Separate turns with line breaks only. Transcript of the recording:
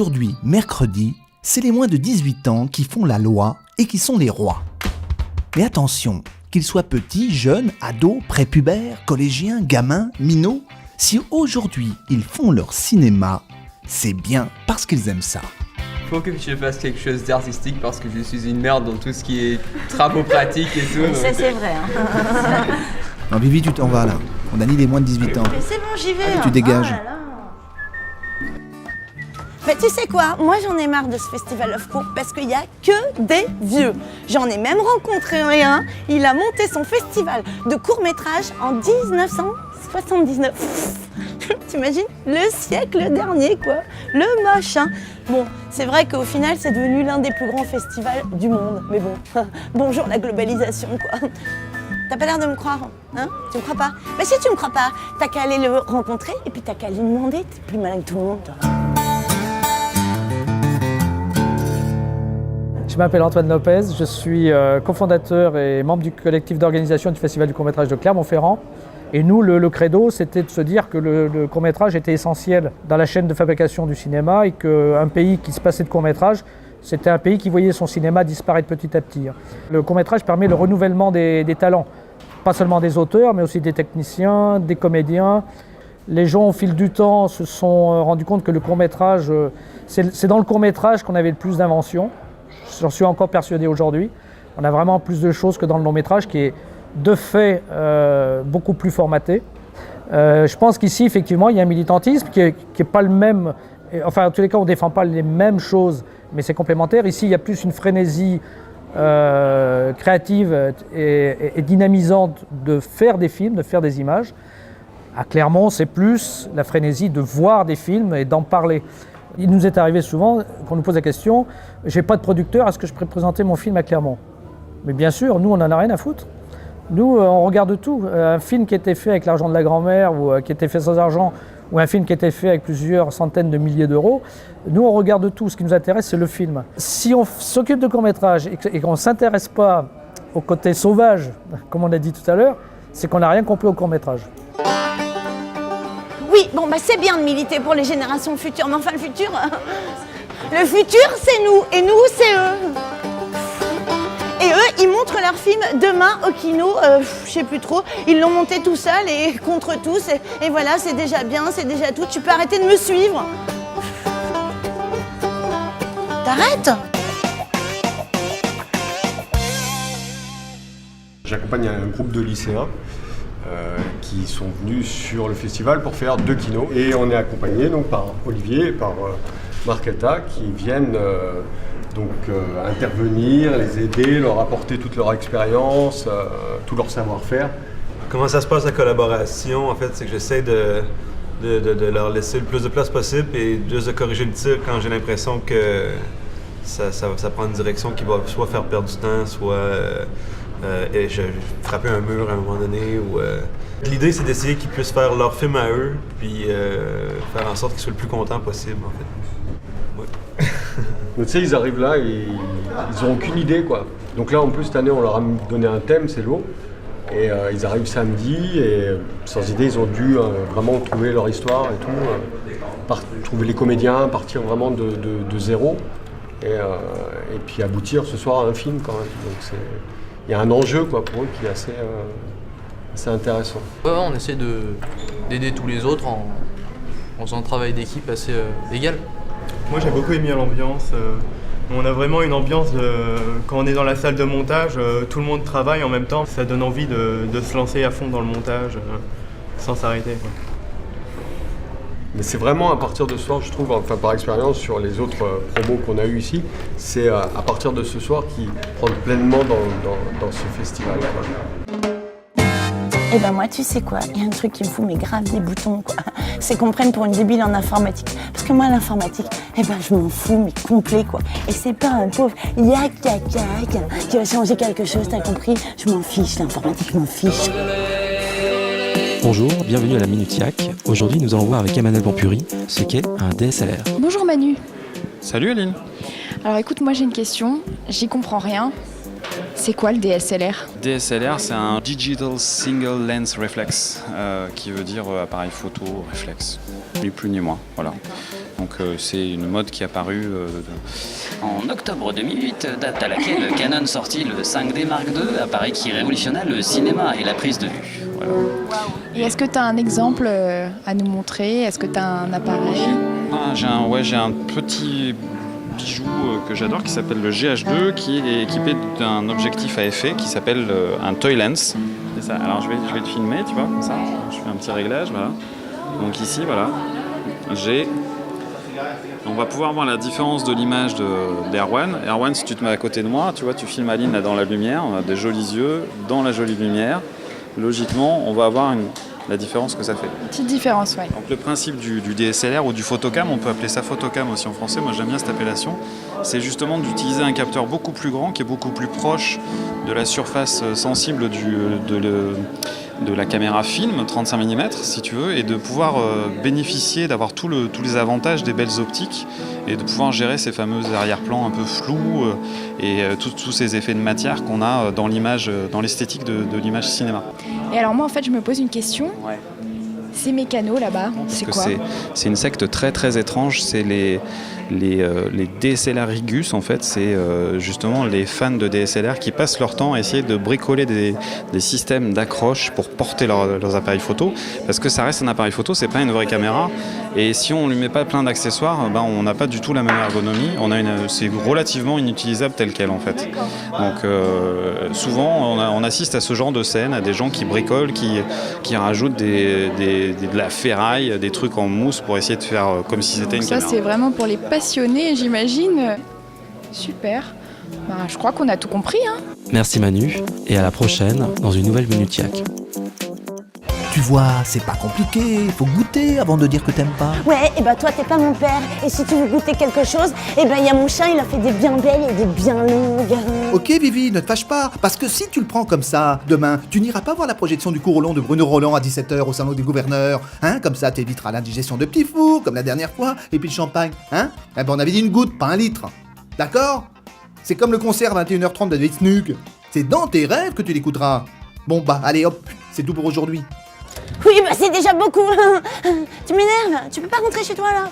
Aujourd'hui, mercredi, c'est les moins de 18 ans qui font la loi et qui sont les rois. Mais attention, qu'ils soient petits, jeunes, ados, prépubères, collégiens, gamins, minots, si aujourd'hui ils font leur cinéma, c'est bien parce qu'ils aiment ça.
Il faut que je fasse quelque chose d'artistique parce que je suis une merde dans tout ce qui est travaux pratiques et tout.
Ça c'est vrai. Hein.
Non Vivi, tu t'en vas là. On a dit les moins de 18 ans.
Mais c'est bon, j'y vais.
Allez, tu dégages.
Oh là là. Mais tu sais quoi, moi j'en ai marre de ce Festival of Cours parce qu'il n'y a que des vieux. J'en ai même rencontré un, il a monté son festival de court-métrage en 1979. T'imagines? Le siècle dernier quoi, le machin. Bon, c'est vrai qu'au final c'est devenu l'un des plus grands festivals du monde. Mais bon, bonjour la globalisation quoi. T'as pas l'air de me croire, hein? Tu me crois pas? Bah si tu me crois pas, t'as qu'à aller le rencontrer et puis t'as qu'à lui demander, t'es plus malin que tout le monde toi.
Je m'appelle Antoine Lopez, je suis cofondateur et membre du collectif d'organisation du Festival du court-métrage de Clermont-Ferrand. Et nous, le credo, c'était de se dire que le court-métrage était essentiel dans la chaîne de fabrication du cinéma et qu'un pays qui se passait de court-métrage, c'était un pays qui voyait son cinéma disparaître petit à petit. Le court-métrage permet le renouvellement des talents, pas seulement des auteurs, mais aussi des techniciens, des comédiens. Les gens, au fil du temps, se sont rendus compte que le court-métrage, c'est dans le court-métrage qu'on avait le plus d'inventions. J'en suis encore persuadé aujourd'hui. On a vraiment plus de choses que dans le long-métrage qui est de fait beaucoup plus formaté. Je pense qu'ici, effectivement, il y a un militantisme qui est pas le même. Enfin, en tous les cas, on ne défend pas les mêmes choses, mais c'est complémentaire. Ici, il y a plus une frénésie créative et dynamisante de faire des films, de faire des images. À Clermont, c'est plus la frénésie de voir des films et d'en parler. Il nous est arrivé souvent qu'on nous pose la question « j'ai pas de producteur, est-ce que je pourrais présenter mon film à Clermont ?» Mais bien sûr, nous, on n'en a rien à foutre. Nous, on regarde tout. Un film qui était fait avec l'argent de la grand-mère ou qui était fait sans argent, ou un film qui était fait avec plusieurs centaines de milliers d'euros, nous, on regarde tout. Ce qui nous intéresse, c'est le film. Si on s'occupe de court-métrage et qu'on ne s'intéresse pas au côté sauvage, comme on a dit tout à l'heure, c'est qu'on n'a rien compris au court-métrage.
Oui, bon bah c'est bien de militer pour les générations futures, mais enfin le futur c'est nous, et nous c'est eux. Et eux, ils montrent leur film demain au kino, je sais plus trop, ils l'ont monté tout seul et contre tous, et voilà, c'est déjà bien, c'est déjà tout, tu peux arrêter de me suivre. T'arrêtes?
J'accompagne un groupe de lycéens qui sont venus sur le festival pour faire 2 kinos. Et on est accompagné donc par Olivier et par Marketa qui viennent intervenir, les aider, leur apporter toute leur expérience, tout leur savoir-faire.
Comment ça se passe la collaboration? En fait, c'est que j'essaie de leur laisser le plus de place possible et juste de corriger le tir quand j'ai l'impression que ça prend une direction qui va soit faire perdre du temps, soit frapper un mur à un moment donné. L'idée, c'est d'essayer qu'ils puissent faire leur film à eux, puis faire en sorte qu'ils soient le plus contents possible, en fait. Ouais.
Mais tu sais, ils arrivent là et ils n'ont aucune idée, quoi. Donc là, en plus, cette année, on leur a donné un thème, c'est l'eau. Et ils arrivent samedi et sans idée, ils ont dû vraiment trouver leur histoire et tout, trouver les comédiens, partir vraiment de zéro et puis aboutir ce soir à un film quand même. Donc il y a un enjeu quoi, pour eux qui est assez intéressant.
Ouais, on essaie d'aider tous les autres en faisant un travail d'équipe assez égal.
Moi j'ai beaucoup aimé l'ambiance. On a vraiment une ambiance quand on est dans la salle de montage, tout le monde travaille en même temps. Ça donne envie de se lancer à fond dans le montage sans s'arrêter.
Mais c'est vraiment à partir de ce soir, je trouve, enfin par expérience sur les autres promos qu'on a eu ici, c'est à partir de ce soir qu'ils rentrent pleinement dans ce festival. Quoi.
Eh ben moi, tu sais quoi, il y a un truc qui me fout mais grave des boutons, quoi. C'est qu'on me prenne pour une débile en informatique. Parce que moi, l'informatique, eh ben je m'en fous, mais complet, quoi. Et c'est pas un pauvre yak qui va changer quelque chose, t'as compris? Je m'en fiche, l'informatique, je m'en fiche.
Bonjour, bienvenue à la Minute Yak. Aujourd'hui, nous allons voir avec Emmanuel Pampuri ce qu'est un DSLR.
Bonjour Manu.
Salut Aline.
Alors écoute, moi j'ai une question, j'y comprends rien. C'est quoi le DSLR?
DSLR, c'est un Digital Single Lens Reflex, qui veut dire appareil photo réflexe, ni plus ni moins. Voilà. Donc c'est une mode qui est apparue
En octobre 2008, date à laquelle Canon sortit le 5D Mark II, appareil qui révolutionna le cinéma et la prise de vue. Voilà.
Et est-ce que tu as un exemple à nous montrer? Est-ce que tu as un appareil?
J'ai un petit bijou que j'adore qui s'appelle le GH2 qui est équipé d'un objectif à effet qui s'appelle un toy lens. C'est ça. Alors je vais te filmer, tu vois, comme ça. Je fais un petit réglage, voilà. Donc ici, voilà, on va pouvoir voir la différence de l'image d'Erwan. Erwan, si tu te mets à côté de moi, tu vois, tu filmes Aline là dans la lumière, on a des jolis yeux dans la jolie lumière. Logiquement, on va avoir la différence que ça fait.
Petite différence, ouais.
Donc le principe du DSLR ou du photocam, on peut appeler ça photocam aussi en français, moi j'aime bien cette appellation, c'est justement d'utiliser un capteur beaucoup plus grand, qui est beaucoup plus proche de la surface sensible de la caméra film, 35 mm si tu veux, et de pouvoir bénéficier, d'avoir tous les avantages des belles optiques, et de pouvoir gérer ces fameux arrière-plans un peu flous, et tous ces effets de matière qu'on a dans l'image, dans l'esthétique de l'image cinéma.
Et alors moi en fait je me pose une question. Ouais. Ces mécanos là-bas, c'est quoi?
C'est une secte très très étrange, c'est les DSLR Rigus en fait, c'est justement les fans de DSLR qui passent leur temps à essayer de bricoler des systèmes d'accroche pour porter leurs appareils photo, parce que ça reste un appareil photo, c'est pas une vraie caméra, et si on lui met pas plein d'accessoires, on n'a pas du tout la même ergonomie, c'est relativement inutilisable tel quel en fait. Donc souvent on assiste à ce genre de scène, à des gens qui bricolent, qui rajoutent de la ferraille, des trucs en mousse pour essayer de faire comme si c'était une caméra.
Ça c'est vraiment pour les passionnés, j'imagine. Super. Je crois qu'on a tout compris, hein.
Merci Manu, et à la prochaine dans une nouvelle Minute Yak.
Tu vois, c'est pas compliqué, faut goûter avant de dire que t'aimes pas.
Ouais, et toi t'es pas mon père, et si tu veux goûter quelque chose, y a mon chat, il a fait des bien belles et des bien longues.
Ok Vivi, ne te fâche pas, parce que si tu le prends comme ça, demain, tu n'iras pas voir la projection du cours Roland de Bruno Roland à 17h au salon des gouverneurs, hein, comme ça t'éviteras l'indigestion de petits fours, comme la dernière fois, et puis le champagne, hein. On avait dit une goutte, pas un litre, d'accord? C'est comme le concert à 21h30 de David Snook, c'est dans tes rêves que tu l'écouteras. Bon allez hop, c'est tout pour aujourd'hui.
Oui, c'est déjà beaucoup. Tu m'énerves, tu peux pas rentrer chez toi là?